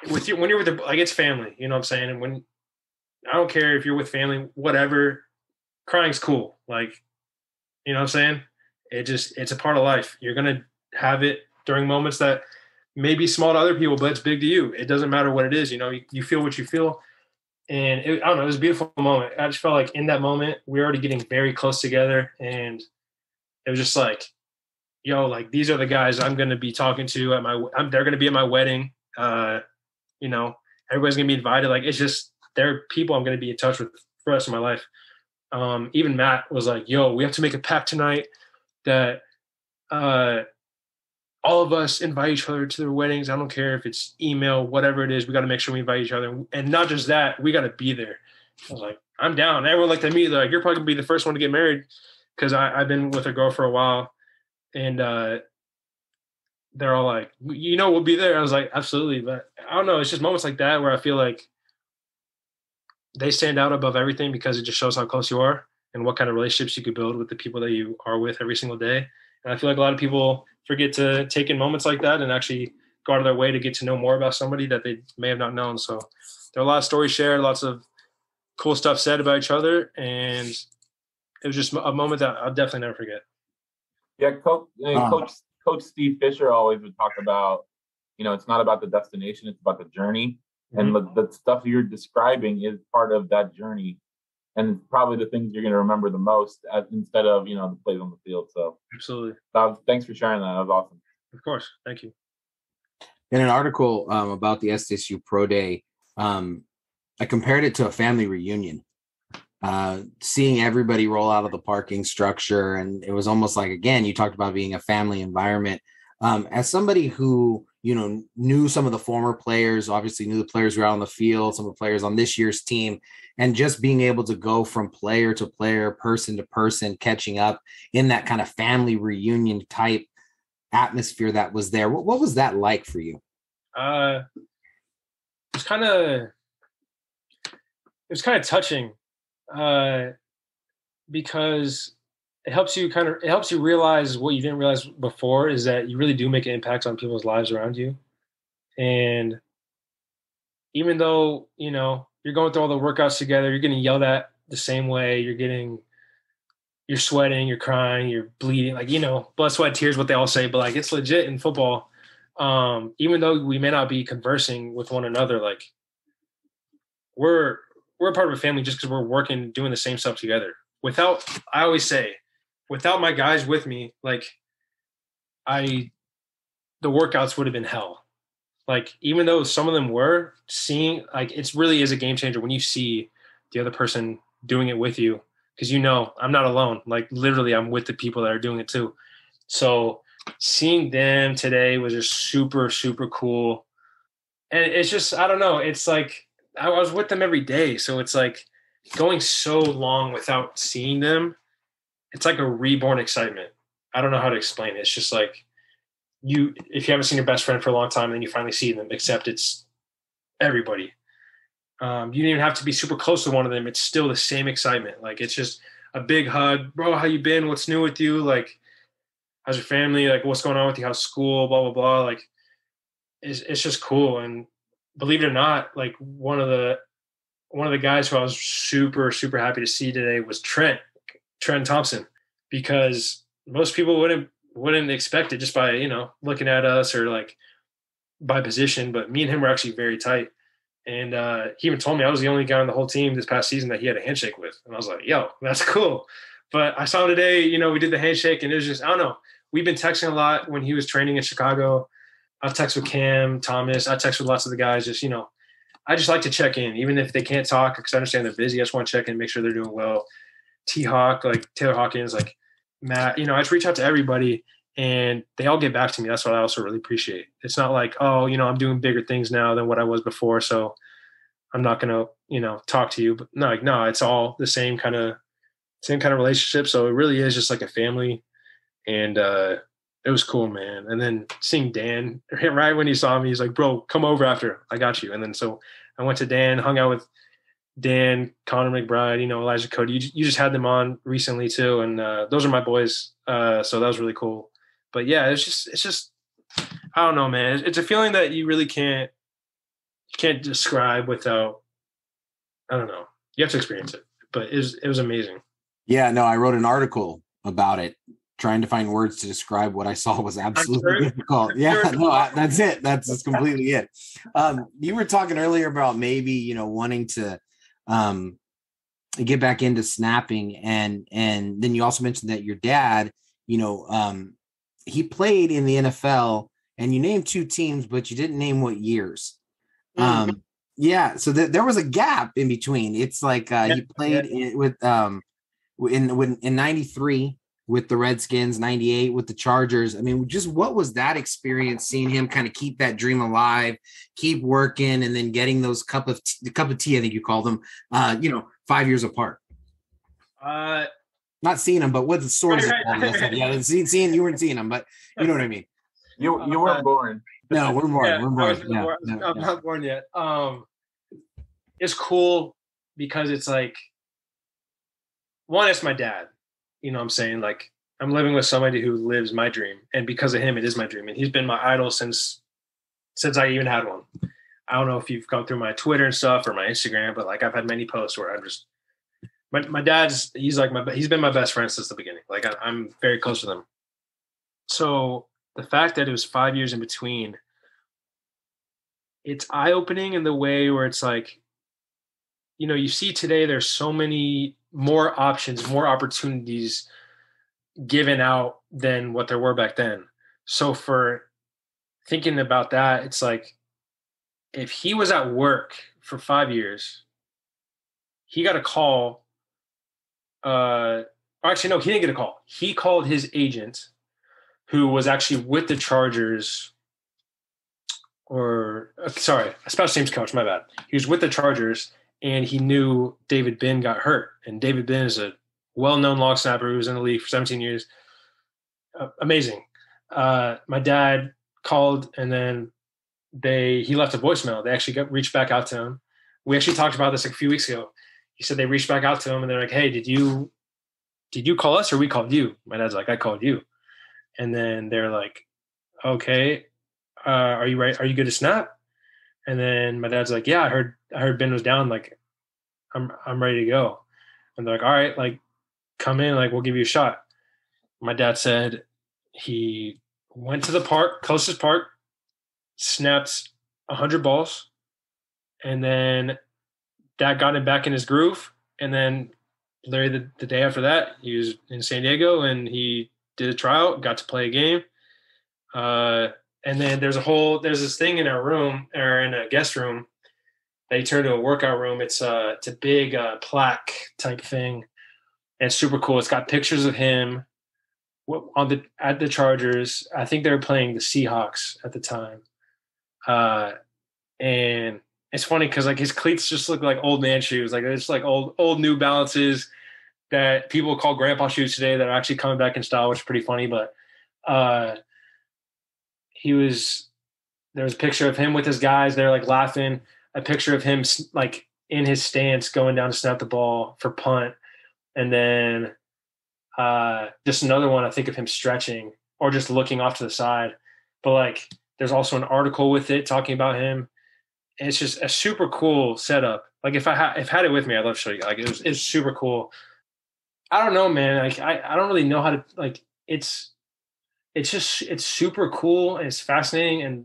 when you're with it's family, you know what I'm saying? And when, I don't care if you're with family, whatever, crying's cool. Like, you know what I'm saying? It's a part of life. You're going to have it during moments that may be small to other people, but it's big to you. It doesn't matter what it is. You feel what you feel. And I don't know, it was a beautiful moment. I just felt like in that moment, we were already getting very close together. And it was just like, these are the guys I'm going to be talking to they're going to be at my wedding. Everybody's going to be invited. Like, it's just, they're people I'm going to be in touch with for the rest of my life. Even Matt was like, we have to make a pact tonight that all of us invite each other to their weddings. I don't care if it's email, whatever it is. We got to make sure we invite each other. And not just that, we got to be there. I was like, I'm down. Everyone looked at me. They're like, you're probably going to be the first one to get married because I've been with a girl for a while. And they're all like, we'll be there. I was like, absolutely. But I don't know. It's just moments like that where I feel like they stand out above everything because it just shows how close you are and what kind of relationships you could build with the people that you are with every single day. And I feel like a lot of people forget to take in moments like that and actually go out of their way to get to know more about somebody that they may have not known. So there are a lot of stories shared, lots of cool stuff said about each other. And it was just a moment that I'll definitely never forget. Yeah, Coach Steve Fisher always would talk about, it's not about the destination, it's about the journey. Mm-hmm. And the stuff you're describing is part of that journey. And it's probably the things you're going to remember the most instead of, the plays on the field. So absolutely. Thanks for sharing that. That was awesome. Of course. Thank you. In an article about the SDSU Pro Day, I compared it to a family reunion. Seeing everybody roll out of the parking structure. And it was almost like, again, you talked about being a family environment. As somebody who, knew some of the former players, obviously knew the players who were out on the field, some of the players on this year's team, and just being able to go from player to player, person to person, catching up in that kind of family reunion type atmosphere that was there. What was that like for you? It was kind of touching. Because it helps you realize what you didn't realize before is that you really do make an impact on people's lives around you. And even though, you're going through all the workouts together, you're getting yelled at the same way, you're sweating, you're crying, you're bleeding, blood, sweat, tears, what they all say, but like, it's legit in football. Even though we may not be conversing with one another, like we're a part of a family just because we're working, doing the same stuff together. I always say, without my guys with me, like the workouts would have been hell. Like, even though some of them were seeing, like, it really is a game changer when you see the other person doing it with you. Cause I'm not alone. Like, literally I'm with the people that are doing it too. So seeing them today was just super, super cool. And it's just, I don't know. It's like, I was with them every day. So it's like going so long without seeing them. It's like a reborn excitement. I don't know how to explain it. It's just like if you haven't seen your best friend for a long time and then you finally see them, except it's everybody. You didn't even have to be super close to one of them. It's still the same excitement. Like, it's just a big hug. Bro, how you been? What's new with you? Like, how's your family? Like, what's going on with you? How's school? Blah, blah, blah. Like, it's just cool. And believe it or not, like one of the guys who I was super, super happy to see today was Trent Thompson, because most people wouldn't expect it just by, looking at us or like by position, but me and him were actually very tight. And he even told me I was the only guy on the whole team this past season that he had a handshake with. And I was like, yo, that's cool. But I saw him today, we did the handshake, and it was just, I don't know. We've been texting a lot when he was training in Chicago. I've texted with Cam, Thomas. I text with lots of the guys. Just, I just like to check in, even if they can't talk, because I understand they're busy. I just want to check in, make sure they're doing well. T-Hawk, like Taylor Hawkins, like Matt, I just reach out to everybody, and they all get back to me. That's what I also really appreciate. It's not like, oh, I'm doing bigger things now than what I was before, so I'm not going to, talk to you. But no, it's all the same kind of same kind of relationship. So it really is just like a family. And it was cool, man. And then seeing Dan, right when he saw me, he's like, bro, come over after. I got you. And then so I went to Dan, hung out with Dan, Connor McBride, Elijah Cody. You just had them on recently too. And those are my boys. So that was really cool. But yeah, it's just, I don't know, man. It's a feeling that you really can't describe without, I don't know. You have to experience it, but it was amazing. Yeah, no, I wrote an article about it. Trying to find words to describe what I saw was absolutely difficult. Yeah, no, that's it. That's completely it. You were talking earlier about maybe, wanting to get back into snapping. And then you also mentioned that your dad, he played in the NFL, and you named 2 teams, but you didn't name what years. Yeah, so there was a gap in between. It's like he played in 93 with the Redskins, 98 with the Chargers. I mean, just what was that experience, seeing him kind of keep that dream alive, keep working, and then getting those cup of tea, I think you called them, 5 years apart? Not seeing them, but with the swords. Right. Yeah, seeing you weren't seeing them, but you know what I mean. You weren't born. No, we're born. Yeah, we're born. I'm not born yet. It's cool because it's like, one, it's my dad. You know what I'm saying? Like, I'm living with somebody who lives my dream. And because of him, it is my dream. And he's been my idol since I even had one. I don't know if you've gone through my Twitter and stuff or my Instagram, but like I've had many posts where I'm just, my dad's, he's been my best friend since the beginning. Like I'm very close to them. So the fact that it was 5 years in between, it's eye-opening in the way where it's like, you see today, there's so many more options, more opportunities given out than what there were back then. So for thinking about that, it's like, if he was at work for 5 years, he got a call. Actually, no, he didn't get a call. He called his agent, who was actually with the Chargers, a special teams coach, my bad. He was with the Chargers, and he knew David Binn got hurt. And David Binn is a well-known long snapper who was in the league for 17 years. Amazing. My dad called, and then he left a voicemail. They actually reached back out to him. We actually talked about this a few weeks ago. He said they reached back out to him, and they're like, hey, did you call us or we called you? My dad's like, I called you. And then they're like, okay, are you right? Are you good to snap? And then my dad's like, yeah, I heard Ben was down. Like, I'm ready to go. And they're like, all right, like, come in, like, we'll give you a shot. My dad said he went to the closest park, snapped 100 balls, and then that got him back in his groove. And then literally the day after that, he was in San Diego and he did a tryout, got to play a game. And then there's this thing in our room, or in a guest room, that he turned to a workout room. It's a big plaque type thing. And it's super cool. It's got pictures of him at the Chargers. I think they were playing the Seahawks at the time. And it's funny because like his cleats just look like old man shoes. Like it's like old New Balances that people call grandpa shoes today that are actually coming back in style, which is pretty funny. But there was a picture of him with his guys. They're like laughing. A picture of him like in his stance going down to snap the ball for punt. And then just another one, I think, of him stretching or just looking off to the side. But like there's also an article with it talking about him. And it's just a super cool setup. Like if I had it with me, I'd love to show you. Like it's super cool. I don't know, man. Like I don't really know how to, like, it's super cool and it's fascinating, and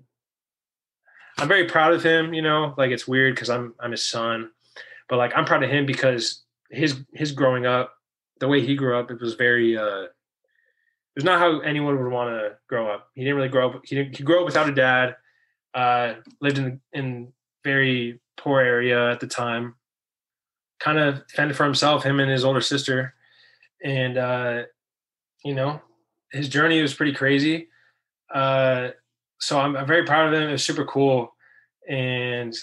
I'm very proud of him, like it's weird because I'm his son, but like I'm proud of him because his growing up, the way he grew up, it was very it was not how anyone would want to grow up. He didn't really grow up. He grew up without a dad, lived in very poor area at the time, kind of fended for himself, him and his older sister. And, his journey was pretty crazy. So I'm very proud of him. It was super cool. And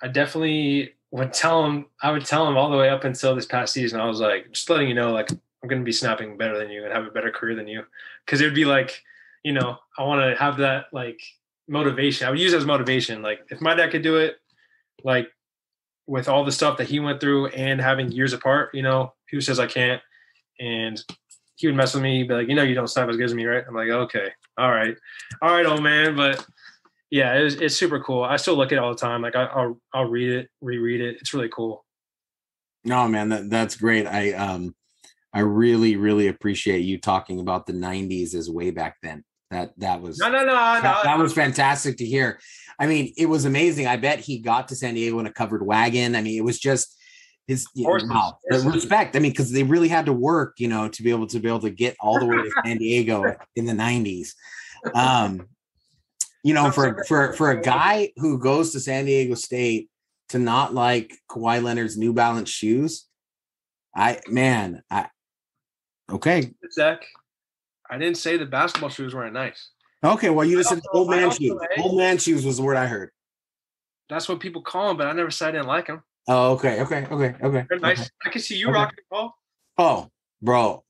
I definitely I would tell him all the way up until this past season. I was like, just letting you know, like, I'm going to be snapping better than you and have a better career than you. Because it would be like, you know, I want to have that like motivation. I would use it as motivation. Like, if my dad could do it, like with all the stuff that he went through and having years apart, you know, who says I can't? And he would mess with me, be like, you know, you don't snap as good as me, right? I'm like, okay, all right, old man. But yeah, it's super cool. I still look at it all the time. Like I'll read it, reread it. It's really cool. No, man, that's great. I really, really appreciate you talking about the 90s as way back then. That was that was fantastic to hear. I mean, it was amazing. I bet he got to San Diego in a covered wagon. I mean, it was just his wow, the respect. I mean, because they really had to work, you know, to be able to get all the way to San Diego in the 90s. You know, for a guy who goes to San Diego State to not like Kawhi Leonard's New Balance shoes, okay. Zach, I didn't say the basketball shoes weren't nice. Okay, well, you just said old man shoes. Old man shoes was the word I heard. That's what people call them, but I never said I didn't like them. Oh, okay. They're nice. I can see you rocking them, Oh, Paul. bro,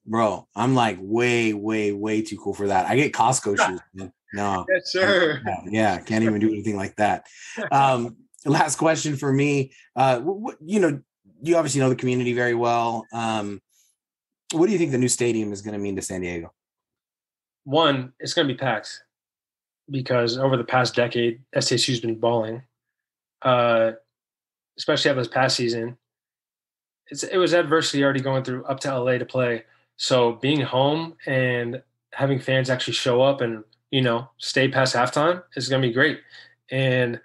I'm like way too cool for that. I get Costco shoes, man. No. Yes, sir. Yeah, can't even do anything like that. Last question for me. You know, you obviously know the community very well. What do you think the new stadium is going to mean to San Diego? One, it's going to be packed because over the past decade, SDSU's been balling, especially after this past season. It was adversity already going through up to LA to play. So being home and having fans actually show up and, you know, stay past halftime is going to be great. And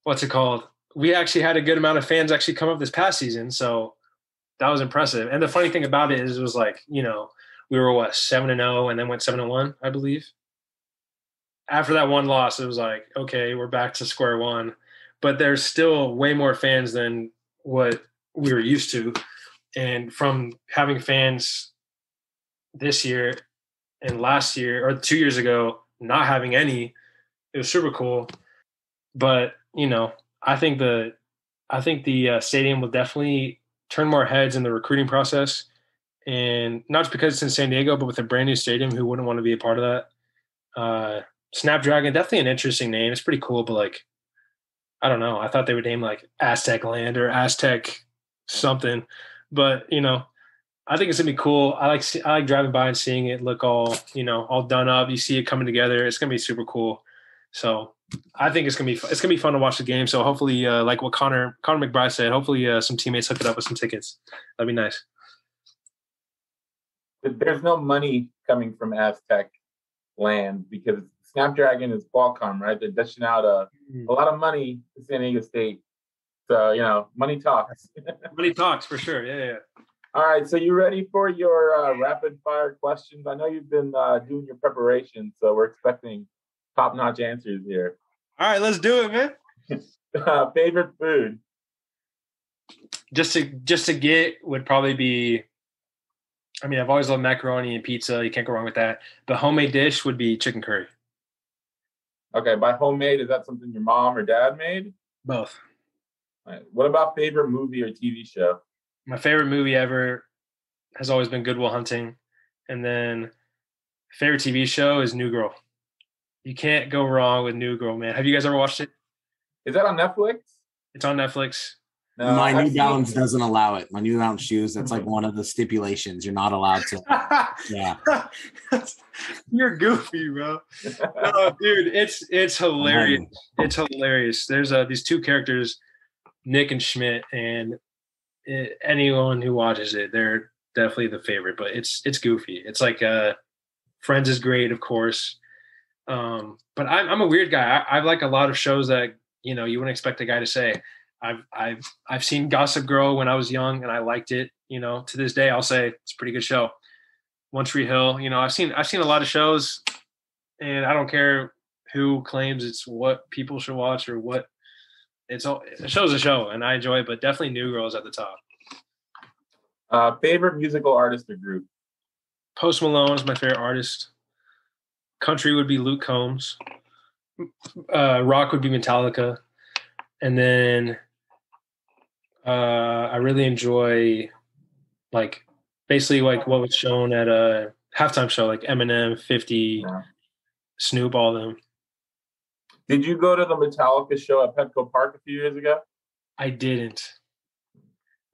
what's it called? We actually had a good amount of fans actually come up this past season. So that was impressive. And the funny thing about it is it was like, you know, we were 7-0 and then went 7-1, I believe. After that one loss, it was like, okay, we're back to square one. But there's still way more fans than what we were used to. And from having fans this year and last year or 2 years ago, not having any, it was super cool. But, you know, I think the stadium will definitely turn more heads in the recruiting process. And not just because it's in San Diego, but with a brand new stadium, who wouldn't want to be a part of that? Snapdragon, definitely an interesting name. It's pretty cool, but like, I don't know. I thought they would name like Aztec Land or Aztec something, but you know, I think it's gonna be cool. I like driving by and seeing it look all, you know, all done up. You see it coming together. It's gonna be super cool. So I think it's gonna be fun to watch the game. So hopefully, like what Connor McBride said, hopefully some teammates hook it up with some tickets. That'd be nice. There's no money coming from Aztec Land because Snapdragon is Qualcomm, right? They're dishing out a lot of money to San Diego State. So, you know, money talks. Money talks for sure. Yeah. All right. So you ready for your rapid fire questions? I know you've been doing your preparation, so we're expecting top-notch answers here. All right, let's do it, man. Favorite food? Just to get would probably be, I mean, I've always loved macaroni and pizza. You can't go wrong with that. The homemade dish would be chicken curry. Okay, by homemade, is that something your mom or dad made? Both. All right. What about favorite movie or TV show? My favorite movie ever has always been Good Will Hunting. And then favorite TV show is New Girl. You can't go wrong with New Girl, man. Have you guys ever watched it? Is that on Netflix? It's on Netflix. No, my New Balance doesn't allow it. My New Balance shoes, that's like one of the stipulations. You're not allowed to. Yeah. You're goofy, bro. No, dude, it's hilarious. It's hilarious. There's these two characters, Nick and Schmidt, and anyone who watches it, they're definitely the favorite, but it's goofy. It's like Friends is great, of course. But I'm a weird guy. I like a lot of shows that, you know, you wouldn't expect a guy to say. I've seen Gossip Girl when I was young and I liked it. You know, to this day I'll say it's a pretty good show. One Tree Hill, you know, I've seen a lot of shows, and I don't care who claims it's what people should watch or what. A show's a show, and I enjoy it, but definitely New Girl is at the top. Favorite musical artist or group? Post Malone is my favorite artist. Country would be Luke Combs. Rock would be Metallica. And then I really enjoy like basically like what was shown at a halftime show, like Eminem, 50, Yeah. Snoop, all of them. Did you go to the Metallica show at Petco Park a few years ago? I didn't.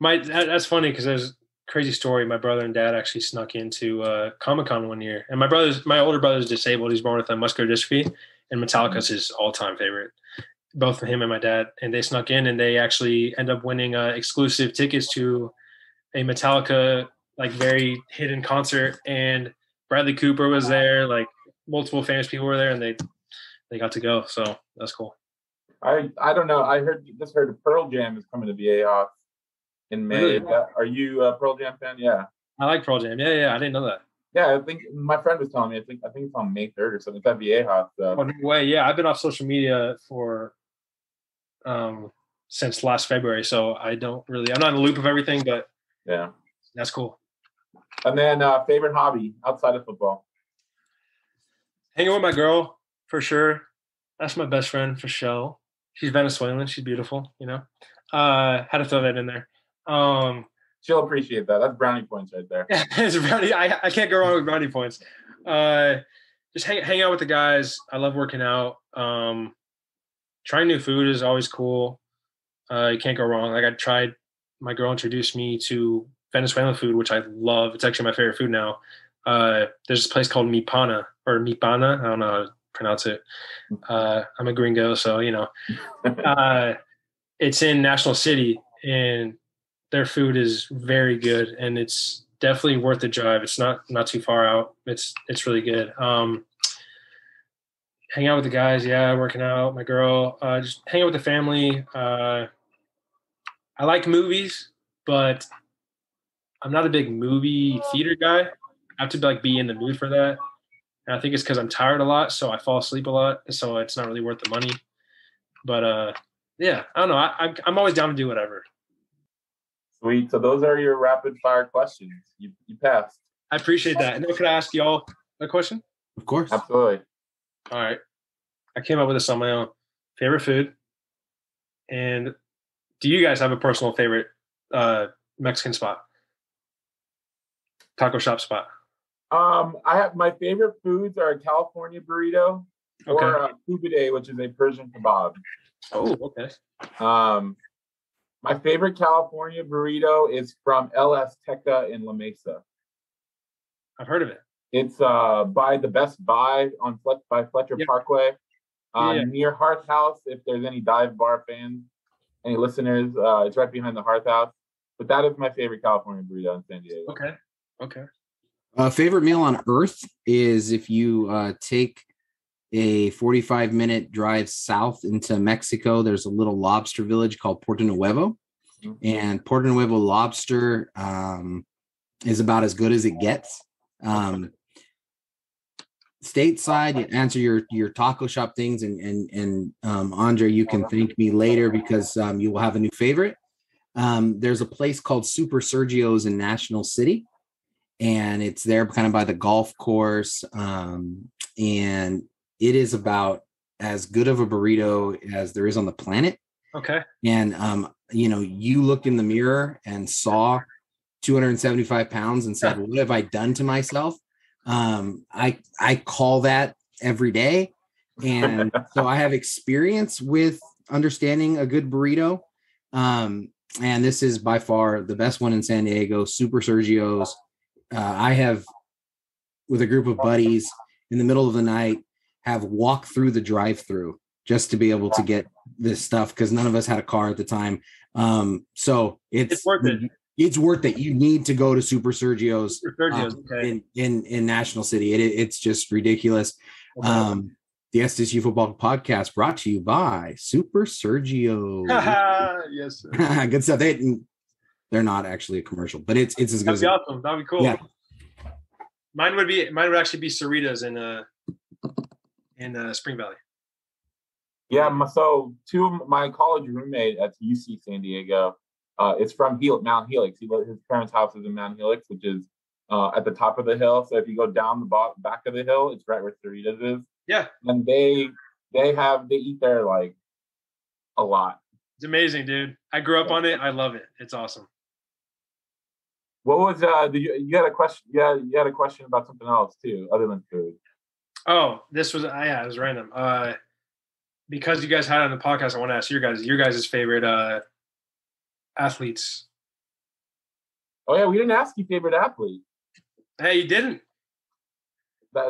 That's funny because there's a crazy story. My brother and dad actually snuck into Comic-Con one year, and my older brother's disabled. He's born with a muscular dystrophy, and Metallica's his all-time favorite. Both him and my dad, and they snuck in, and they actually end up winning exclusive tickets to a Metallica like very hidden concert, and Bradley Cooper was there. Like multiple famous people were there, and they got to go. So that's cool. I don't know. I heard Pearl Jam is coming to VA in May. Really? Are you a Pearl Jam fan? Yeah. I like Pearl Jam. Yeah. I didn't know that. Yeah, I think my friend was telling me. I think it's on May 3rd or something. It's at VA House. So. Oh, no way. Yeah, I've been off social media for since last February, so I'm not in the loop of everything, but yeah, that's cool. And then favorite hobby outside of football? Hanging with my girl for sure. That's my best friend for sure. She's Venezuelan. She's beautiful. Had to throw that in there. She'll appreciate that. That's brownie points right there. It's brownie. I can't go wrong with brownie points. Just hang out with the guys. I love working out. Trying new food is always cool. You can't go wrong. Like my girl introduced me to Venezuelan food, which I love. It's actually my favorite food now. There's this place called Mipana. I don't know how to pronounce it. I'm a gringo, so it's in National City, and their food is very good, and it's definitely worth the drive. It's not too far out. It's really good. Hang out with the guys, working out, my girl, just hang out with the family. I like movies, but I'm not a big movie theater guy. I have to be in the mood for that. And I think it's because I'm tired a lot, so I fall asleep a lot, so it's not really worth the money. But I don't know. I'm always down to do whatever. Sweet. So those are your rapid fire questions. You passed. I appreciate that. And then could I ask y'all a question? Of course. Absolutely. All right. I came up with this on my own. Favorite food. And do you guys have a personal favorite Mexican spot? Taco shop spot? I have my favorite foods are a California burrito or kubide, which is a Persian kebab. Oh, okay. My favorite California burrito is from El Azteca in La Mesa. I've heard of it. It's by the Best Buy by Fletcher Parkway, near Hearth House. If there's any dive bar fans, any listeners, it's right behind the Hearth House. But that is my favorite California burrito in San Diego. Okay. Favorite meal on earth is if you take a 45-minute drive south into Mexico. There's a little lobster village called Puerto Nuevo, and Puerto Nuevo lobster is about as good as it gets. Stateside, you answer your taco shop things, and Andre, you can thank me later because you will have a new favorite. There's a place called Super Sergio's in National City, and it's there kind of by the golf course, and it is about as good of a burrito as there is on the planet. Okay. And you looked in the mirror and saw 275 pounds and said, "What have I done to myself?" I call that every day. And so I have experience with understanding a good burrito. And this is by far the best one in San Diego, Super Sergio's. I have, with a group of buddies in the middle of the night, have walked through the drive-through just to be able to get this stuff because none of us had a car at the time. So it's worth it. It's worth it. You need to go to Super Sergio's, in National City. It's just ridiculous. Okay. The SDSU Football Podcast brought to you by Super Sergio. Yes, sir. Good stuff. They're not actually a commercial, but it's as good. That'd be awesome. That'd be cool. Yeah. Mine would actually be Cerritos in Spring Valley. Yeah. So my college roommate at UC San Diego. It's from Mount Helix. His parents' house is in Mount Helix, which is at the top of the hill. So if you go down the back of the hill, it's right where Cerritos is. Yeah. And they eat there like a lot. It's amazing, dude. I grew up on it. I love it. It's awesome. What was you had a question? Yeah, you had a question about something else too, other than food. Oh, this was it was random. Because you guys had it on the podcast, I want to ask your guys' favorite athletes. Oh yeah, we didn't ask you favorite athlete. Hey, you didn't.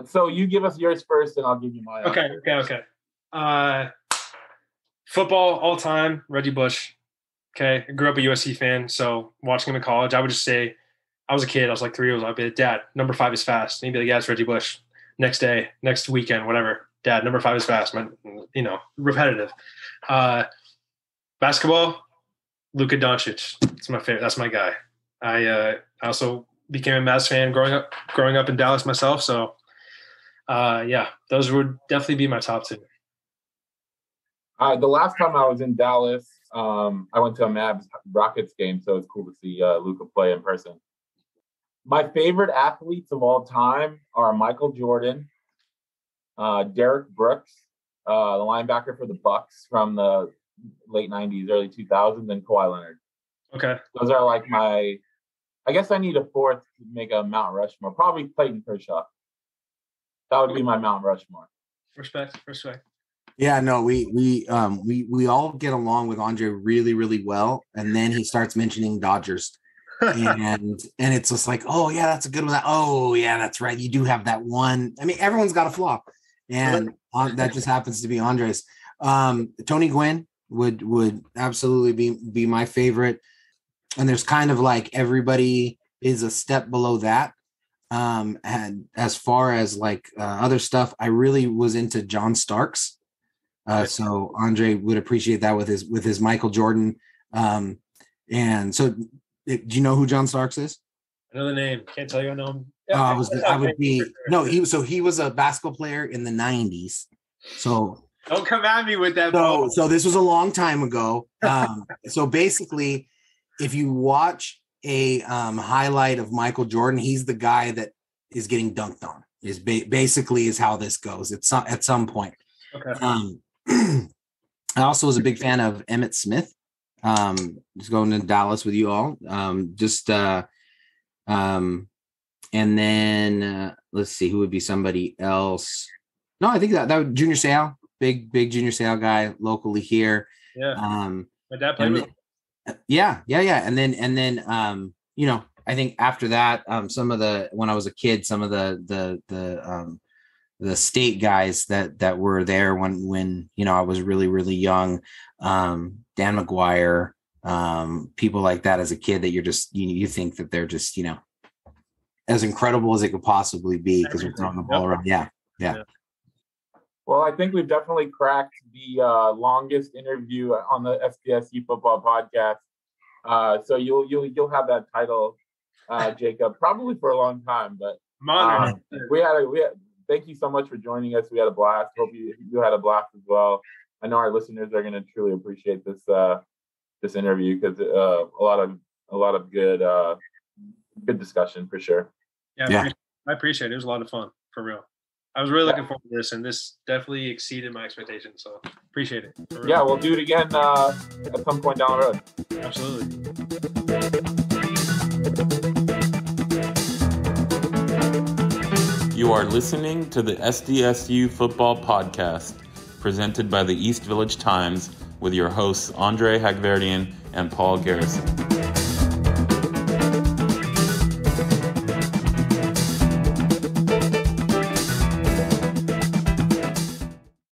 So you give us yours first, and I'll give you mine. Okay. Football all time, Reggie Bush. Okay, I grew up a USC fan, so watching him in college, I would just say, I was a kid, I was like 3 years old. I'd be like, Dad, number 5 is fast. And he'd be like, yeah, it's Reggie Bush. Next day, next weekend, whatever. Dad, number 5 is fast. Repetitive. Basketball, Luka Doncic. It's my favorite. That's my guy. I also became a Mavs fan growing up in Dallas myself. So, those would definitely be my top 2. The last time I was in Dallas, I went to a Mavs Rockets game, so it's cool to see Luka play in person. My favorite athletes of all time are Michael Jordan, Derek Brooks, the linebacker for the Bucks from the late 90s, early 2000s, and Kawhi Leonard. Okay. Those are like I guess I need a fourth to make a Mount Rushmore. Probably Clayton Kershaw. That would be my Mount Rushmore. Respect. Yeah, no, we all get along with Andre really, really well, and then he starts mentioning Dodgers, and it's just like, oh yeah, that's a good one. Oh yeah, that's right. You do have that one. I mean, everyone's got a flaw, and that just happens to be Andre's. Tony Gwynn would absolutely be my favorite, and there's kind of like everybody is a step below that. And as far as like other stuff, I really was into John Starks. So Andre would appreciate that with his Michael Jordan. And so do you know who John Starks is? I know the name. Can't tell you I know him. He was a basketball player in the 90s. So don't come at me with that. So this was a long time ago. So basically, if you watch a highlight of Michael Jordan, he's the guy that is getting dunked on. Is basically is how this goes. It's at some point. Okay. I also was a big fan of Emmett Smith. Just going to Dallas with you all. And then let's see who would be somebody else. No, I think that would Junior Seau, big Junior Seau guy locally here. Yeah. My dad played with him. Yeah. And then I think after that, when I was a kid, some of the state guys that were there when I was really, really young, Dan McGuire, people like that as a kid that you're just, you think that they're just, as incredible as it could possibly be because we're throwing the ball around. Yeah. Well, I think we've definitely cracked the longest interview on the SDSU Football Podcast. So you'll have that title, Jacob, probably for a long time. But thank you so much for joining us. We had a blast. Hope you had a blast as well. I know our listeners are going to truly appreciate this interview because a lot of good discussion for sure. Yeah. I appreciate it. It was a lot of fun for real. I was really looking forward to this, and this definitely exceeded my expectations. So appreciate it. Yeah, we'll do it again at some point down the road. Absolutely. You are listening to the SDSU Football Podcast, presented by the East Village Times, with your hosts Andre Hagverdian and Paul Garrison.